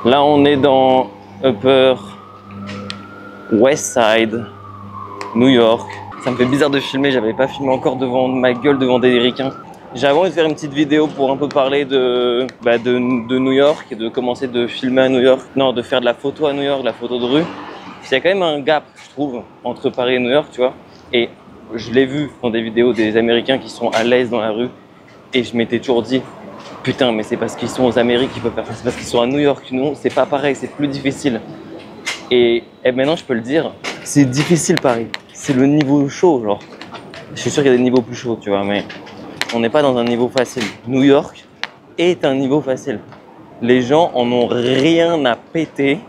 Là, on est dans Upper West Side, New York. Ça me fait bizarre de filmer, j'avais pas filmé encore devant ma gueule devant des ricains. J'avais envie de faire une petite vidéo pour un peu parler de New York et de commencer de filmer à New York. Non, de faire de la photo à New York, de la photo de rue. Il y a quand même un gap, je trouve, entre Paris et New York, tu vois. Et je l'ai vu dans des vidéos des Américains qui sont à l'aise dans la rue. Et je m'étais toujours dit, putain, mais c'est parce qu'ils sont aux Amériques qu'ils peuvent faire ça. C'est parce qu'ils sont à New York, non, c'est pas pareil, c'est plus difficile. Et maintenant, je peux le dire, c'est difficile Paris. C'est le niveau chaud, genre. Je suis sûr qu'il y a des niveaux plus chauds, tu vois, mais on n'est pas dans un niveau facile. New York est un niveau facile. Les gens en ont rien à péter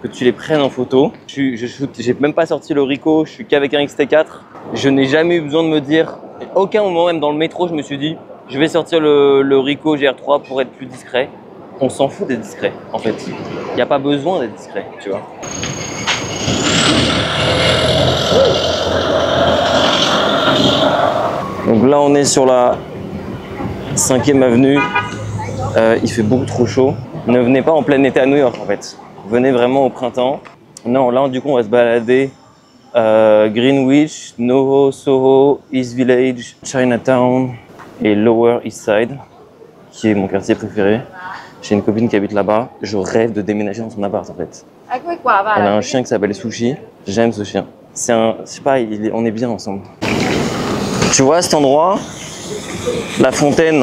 que tu les prennes en photo. J'ai même pas sorti le Ricoh, je suis qu'avec un X-T4. Je n'ai jamais eu besoin de me dire, à aucun moment, même dans le métro, je me suis dit, je vais sortir le Ricoh GR3 pour être plus discret. On s'en fout d'être discret, en fait. Il n'y a pas besoin d'être discret, tu vois. Donc là, on est sur la 5e avenue. Il fait beaucoup trop chaud. Ne venez pas en plein été à New York, en fait. Venez vraiment au printemps. Non, là, du coup, on va se balader Greenwich, NoHo, Soho, East Village, Chinatown et Lower East Side, qui est mon quartier préféré. J'ai une copine qui habite là-bas. Je rêve de déménager dans son appart, en fait. Elle a un chien qui s'appelle Sushi. J'aime ce chien. C'est un... Je sais pas, on est bien ensemble. Tu vois cet endroit, la fontaine,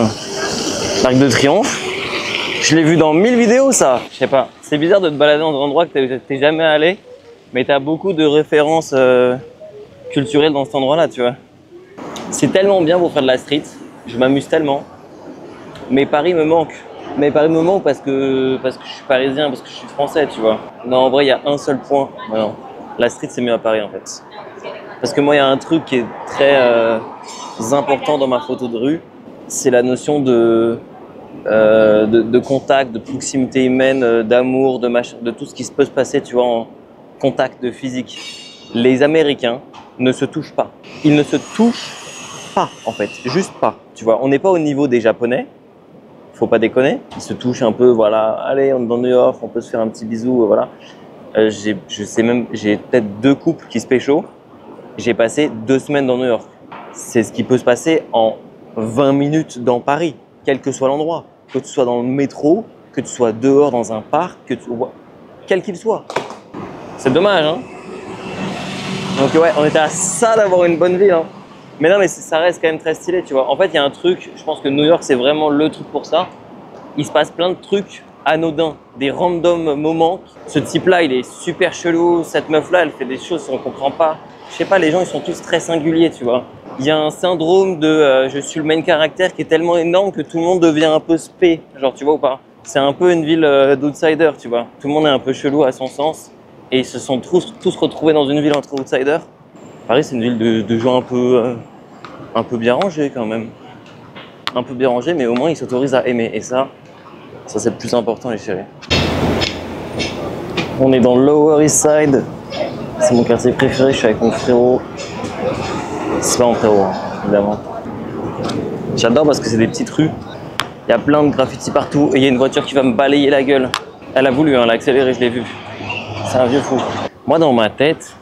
l'Arc de Triomphe, je l'ai vu dans 1000 vidéos ça. Je sais pas, c'est bizarre de te balader dans un endroit que t'es jamais allé, mais t'as beaucoup de références culturelles dans cet endroit-là, tu vois. C'est tellement bien pour faire de la street, je m'amuse tellement, mais Paris me manque. Mais Paris me manque parce que je suis parisien, parce que je suis français, tu vois. Non, en vrai, il y a un seul point. Non, la street, c'est mieux à Paris, en fait. Parce que moi, il y a un truc qui est très important dans ma photo de rue, c'est la notion de contact, de proximité humaine, d'amour, de tout ce qui peut se passer, tu vois, en contact de physique. Les Américains ne se touchent pas. Ils ne se touchent pas, en fait. Juste pas, tu vois. On n'est pas au niveau des Japonais. Faut pas déconner, ils se touchent un peu, voilà, allez, on est dans New York, on peut se faire un petit bisou, voilà. J'ai peut-être 2 couples qui se pécho, j'ai passé 2 semaines dans New York. C'est ce qui peut se passer en 20 minutes dans Paris, quel que soit l'endroit, que tu sois dans le métro, que tu sois dehors dans un parc, quel qu'il soit. C'est dommage, hein. Donc ouais, on était à ça d'avoir une bonne ville, hein. Mais non, mais ça reste quand même très stylé, tu vois. En fait, il y a un truc, je pense que New York, c'est vraiment le truc pour ça. Il se passe plein de trucs anodins, des random moments. Ce type-là, il est super chelou. Cette meuf-là, elle fait des choses qu'on ne comprend pas. Je sais pas, les gens, ils sont tous très singuliers, tu vois. Il y a un syndrome de je suis le main caractère qui est tellement énorme que tout le monde devient un peu spé, genre, tu vois ou pas. C'est un peu une ville d'outsiders, tu vois. Tout le monde est un peu chelou à son sens. Et ils se sont tous retrouvés dans une ville entre outsiders. Paris, c'est une ville de gens un peu bien rangés quand même. Un peu bien rangés, mais au moins ils s'autorisent à aimer. Et ça c'est le plus important, les chéris. On est dans Lower East Side. C'est mon quartier préféré, je suis avec mon frérot. C'est pas mon frérot, hein, évidemment. J'adore parce que c'est des petites rues. Il y a plein de graffitis partout et il y a une voiture qui va me balayer la gueule. Elle a voulu, hein, elle a accéléré, je l'ai vu. C'est un vieux fou. Moi, dans ma tête,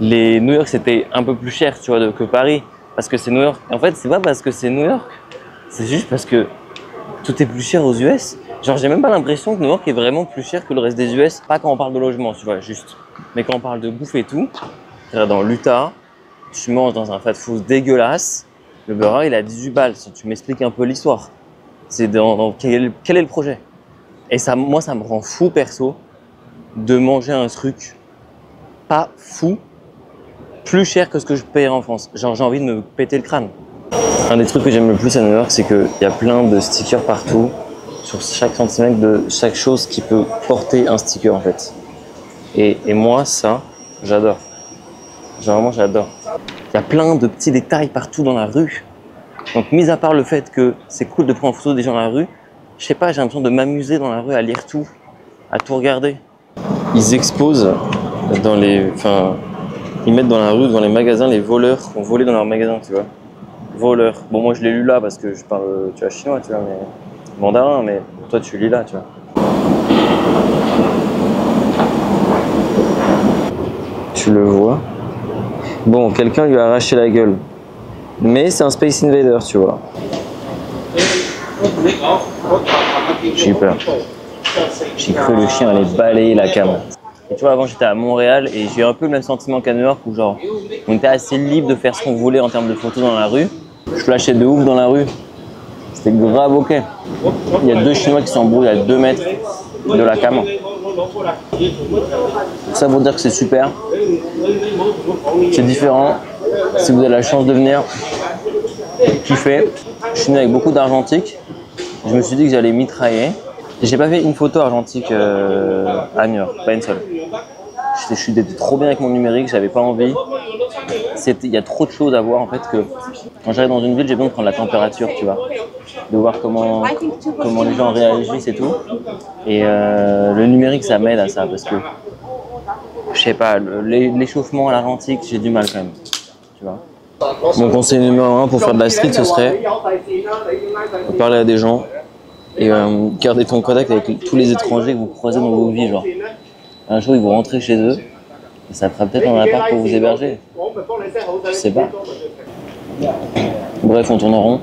New York, c'était un peu plus cher, tu vois, que Paris, parce que c'est New York. Et en fait, c'est pas parce que c'est New York, c'est juste parce que tout est plus cher aux US. Genre, j'ai même pas l'impression que New York est vraiment plus cher que le reste des US. Pas quand on parle de logement, tu vois, juste. Mais quand on parle de bouffe et tout, dans l'Utah, tu manges dans un fast-food dégueulasse, le burger, il a 18 balles. Si tu m'expliques un peu l'histoire, c'est quel est le projet? Et ça, moi, ça me rend fou, perso, de manger un truc pas fou, plus cher que ce que je paierais en France. Genre, j'ai envie de me péter le crâne. Un des trucs que j'aime le plus à New York, c'est qu'il y a plein de stickers partout, sur chaque centimètre de chaque chose qui peut porter un sticker, en fait. Et moi, ça, j'adore. Genre, vraiment, j'adore. Il y a plein de petits détails partout dans la rue. Donc, mis à part le fait que c'est cool de prendre en photo des gens dans la rue, je sais pas, j'ai l'impression de m'amuser dans la rue à lire tout, à tout regarder. Ils exposent dans les... Enfin, ils mettent dans la rue, dans les magasins, les voleurs qui ont volé dans leurs magasins, tu vois. Voleurs. Bon, moi, je l'ai lu là parce que je parle, tu vois, chinois, tu vois, mais mandarin, mais toi, tu lis là, tu vois. Tu le vois. Bon, quelqu'un lui a arraché la gueule. Mais c'est un Space Invader, tu vois. J'ai eu peur. J'ai cru le chien allait balayer la cam. Et tu vois, avant j'étais à Montréal et j'ai eu un peu le même sentiment qu'à New York où genre on était assez libre de faire ce qu'on voulait en termes de photos dans la rue. Je flashais de ouf dans la rue. C'était grave ok. Il y a deux Chinois qui s'embrouillent à 2 mètres de la cam. Ça pour dire que c'est super. C'est différent. Si vous avez la chance de venir kiffer. Je suis venu avec beaucoup d'argentique. Je me suis dit que j'allais mitrailler. J'ai pas fait une photo argentique à New York, pas une seule. Je suis trop bien avec mon numérique, j'avais pas envie. Il y a trop de choses à voir en fait que quand j'arrive dans une ville, j'ai besoin de prendre la température, tu vois, de voir comment les gens réagissent et tout. Et le numérique, ça m'aide à ça parce que je sais pas, l'échauffement à l'argentique, j'ai du mal quand même, tu vois. Mon conseil numéro 1 pour faire de la street, ce serait parler à des gens et garder ton contact avec tous les étrangers que vous croisez dans vos vies. Genre, un jour, ils vont rentrer chez eux et ça fera peut-être un appart pour vous héberger. Je sais pas. Bref, on tourne en rond.